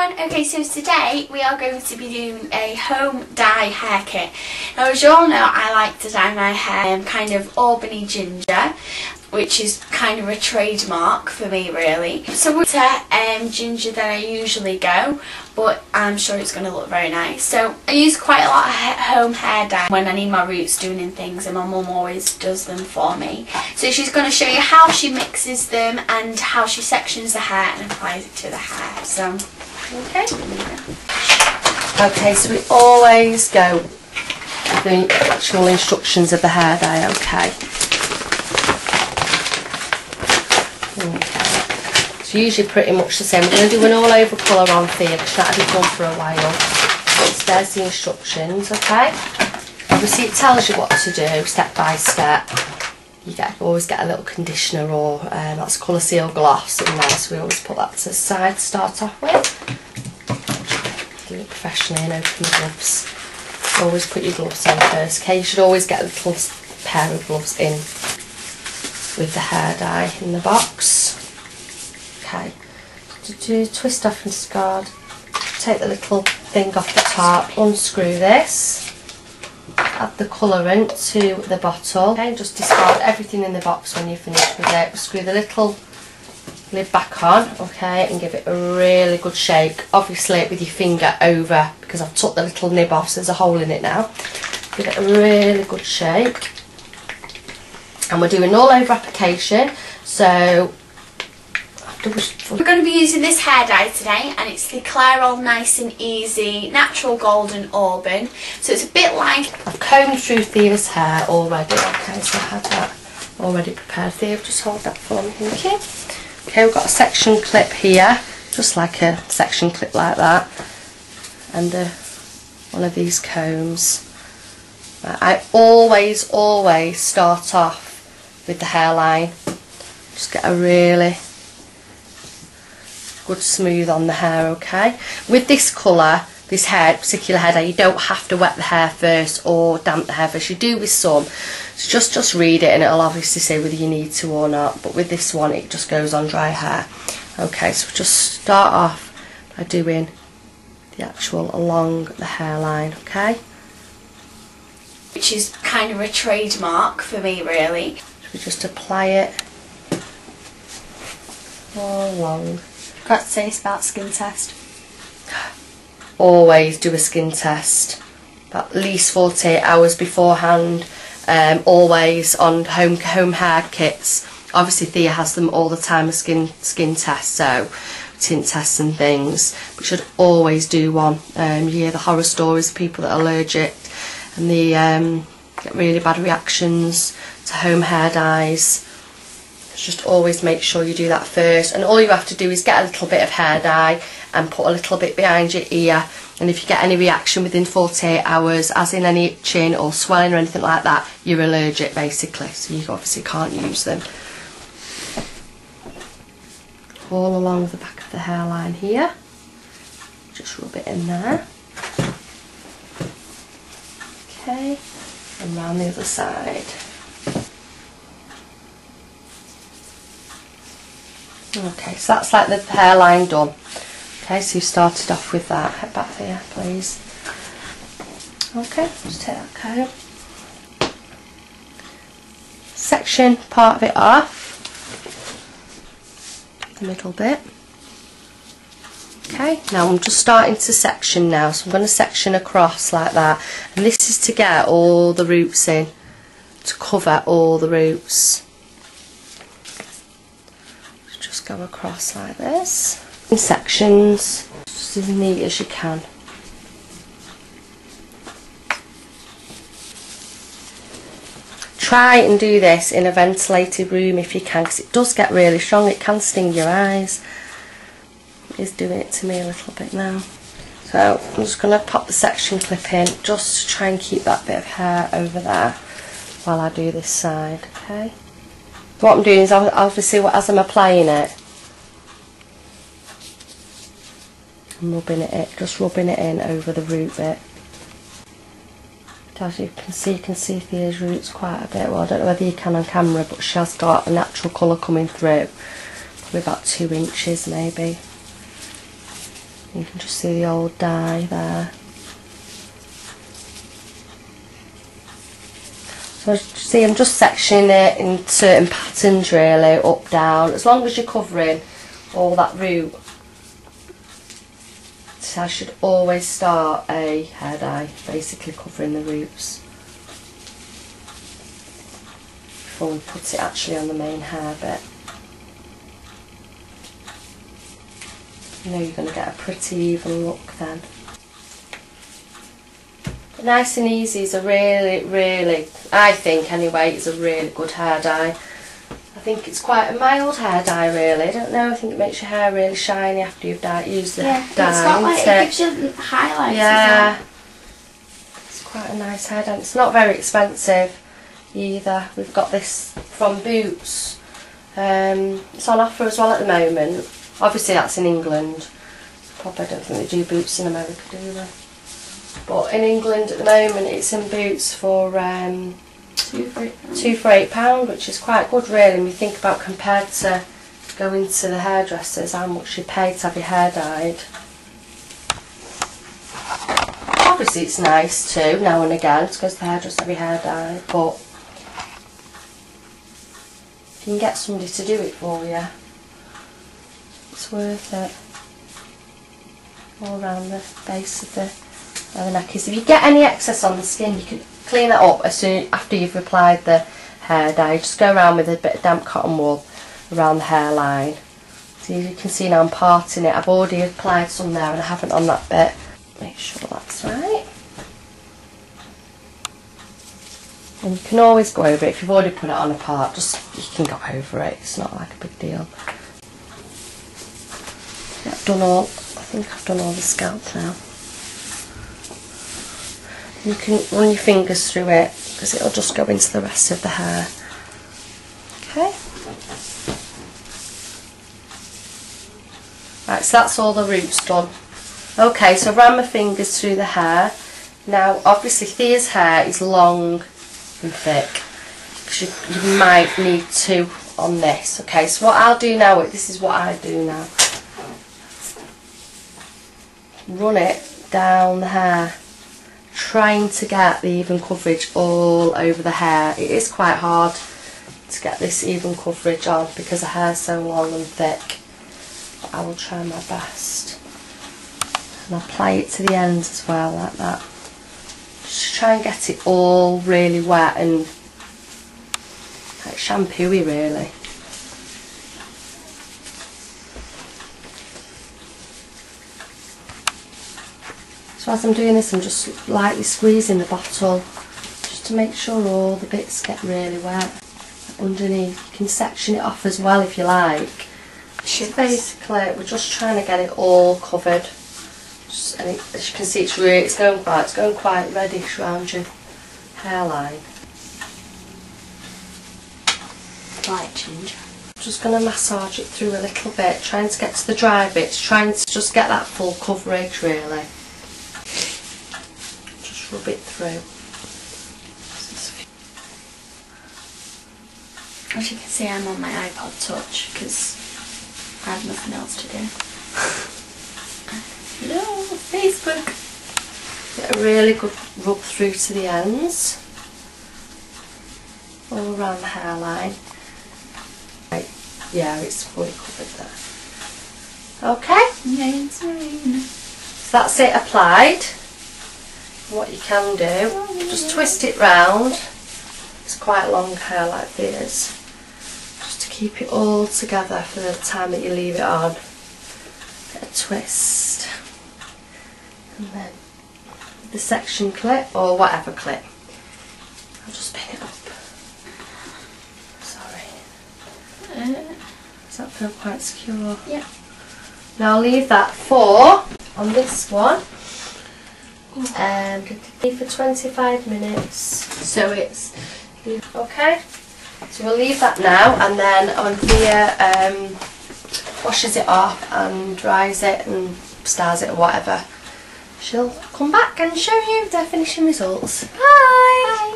everyone. Okay, so today we are going to be doing a home dye hair kit. Now, as you all know, I like to dye my hair kind of auburney ginger, which is kind of a trademark for me, really. So we're to ginger that I usually go, but I'm sure it's going to look very nice. So I use quite a lot of home hair dye when I need my roots doing and things, and my mum always does them for me. So she's going to show you how she mixes them and how she sections the hair and applies it to the hair. So, okay. Okay, so we always go with the actual instructions of the hair dye, okay. It's usually pretty much the same. We're going to do an all over colour on for you because that had been done for a while. But there's the instructions, okay. Obviously it tells you what to do step by step. You always get a little conditioner or that's colour seal gloss in there, so we always put that to the side to start off with. Do it professionally and open the gloves. Always put your gloves on first, okay. You should always get a little pair of gloves in with the hair dye in the box. Okay, to twist off and discard, take the little thing off the top, unscrew this, add the colourant to the bottle, okay, just discard everything in the box when you're finished with it. Screw the little lid back on, okay, and give it a really good shake, obviously with your finger over, because I've took the little nib off so there's a hole in it now. Give it a really good shake. And we're doing all over application, so we're going to be using this hair dye today, and it's the Clairol Nice and Easy Natural Golden Auburn. So it's a bit like... I've combed through Thea's hair already, okay, so I had that already prepared. Thea, just hold that for me, thank you. Okay, we've got a section clip here, just like a section clip like that, and one of these combs. I always start off with the hairline. Just get a really good smooth on the hair, okay. With this colour, this particular hair dye, you don't have to wet the hair first or damp the hair first. You do with some, so just read it and it'll obviously say whether you need to or not, but with this one it just goes on dry hair. Okay, so we'll just start off by doing the actual along the hairline, okay, which is kind of a trademark for me, really. So we just apply it all along. Got to say it's about skin test. Always do a skin test at least 48 hours beforehand. Always on home hair kits. Obviously Thea has them all the time, a skin test, so tint tests and things, but you should always do one. You hear the horror stories of people that are allergic and they get really bad reactions to home hair dyes. Just always make sure you do that first, and all you have to do is get a little bit of hair dye and put a little bit behind your ear, and if you get any reaction within 48 hours, as in any itching or swelling or anything like that, you're allergic basically, so you obviously can't use them. All along the back of the hairline here, just rub it in there. Okay, and round the other side. Okay, so that's like the hairline done. Okay, so you've started off with that. Head back there, please. Okay, just take that comb. Section part of it off. The middle bit. Okay, now I'm just starting to section now, so I'm going to section across like that. And this is to get all the roots in, to cover all the roots. Just go across like this in sections, just as neat as you can. Try and do this in a ventilated room if you can, because it does get really strong. It can sting your eyes. It is doing it to me a little bit now. So I'm just going to pop the section clip in just to try and keep that bit of hair over there while I do this side, okay. What I'm doing is obviously as I'm applying it, I'm rubbing it in, just rubbing it in over the root bit. As you can see Thea's roots quite a bit. Well, I don't know whether you can on camera, but she has got a natural colour coming through. Probably about 2 inches maybe. You can just see the old dye there. So see, I'm just sectioning it in certain patterns really, up, down, as long as you're covering all that root. So I should always start a hair dye, basically covering the roots before we put it actually on the main hair bit. You know you're going to get a pretty even look then. But Nice and Easy is a really, I think anyway, it's a really good hair dye. I think it's quite a mild hair dye really. I don't know, I think it makes your hair really shiny after you've used the dye. It's got like, it gives you highlights as well. It's quite a nice hair dye. It's not very expensive either. We've got this from Boots. It's on offer as well at the moment. Obviously that's in England. Probably don't think they do Boots in America, do they? But in England at the moment it's in Boots for £2 for £8, which is quite good really when you think about compared to going to the hairdressers, how much you pay to have your hair dyed. Obviously it's nice too now and again to go to the hairdresser have your hair dyed, but if you can get somebody to do it for you, it's worth it. All around the base of the neck is. If you get any excess on the skin, you can clean that up as soon after you've applied the hair dye. Just go around with a bit of damp cotton wool around the hairline. So you can see now I'm parting it. I've already applied some there and I haven't on that bit. Make sure that's right. And you can always go over it if you've already put it on a part. Just you can go over it. It's not like a big deal. Yeah, I think I've done all the scalp now. You can run your fingers through it because it'll just go into the rest of the hair. Okay. Right, so that's all the roots done. Okay, so I've ran my fingers through the hair. Now, obviously Thea's hair is long and thick because you might need to on this. Okay, so what I'll do now, this is what I do now. Run it down the hair, trying to get the even coverage all over the hair. It is quite hard to get this even coverage on because the hair's so long and thick, but I will try my best. And apply it to the ends as well, like that. Just try and get it all really wet and like shampooey really. So as I'm doing this, I'm just lightly squeezing the bottle just to make sure all the bits get really wet. Underneath, you can section it off as well if you like. So basically, we're just trying to get it all covered. And as you can see, it's going quite reddish around your hairline. Like ginger. Just going to massage it through a little bit, trying to get to the dry bits, trying to just get that full coverage really. Just rub it through. As you can see, I'm on my iPod Touch because I have nothing else to do. Hello, Facebook. Get a really good rub through to the ends, all around the hairline. Right, yeah, it's fully covered there. Okay. Yeah, it's fine. So that's it applied. What you can do, just twist it round. It's quite long hair like this. Just to keep it all together for the time that you leave it on. Get a twist. And then the section clip, or whatever clip, I'll just pin it up. Sorry. Does that feel quite secure? Yeah. Now I'll leave that on this one. For 25 minutes. So it's okay. So we'll leave that now, and then when Thea washes it off and dries it and stars it or whatever, she'll come back and show you the finishing results. Bye! Bye.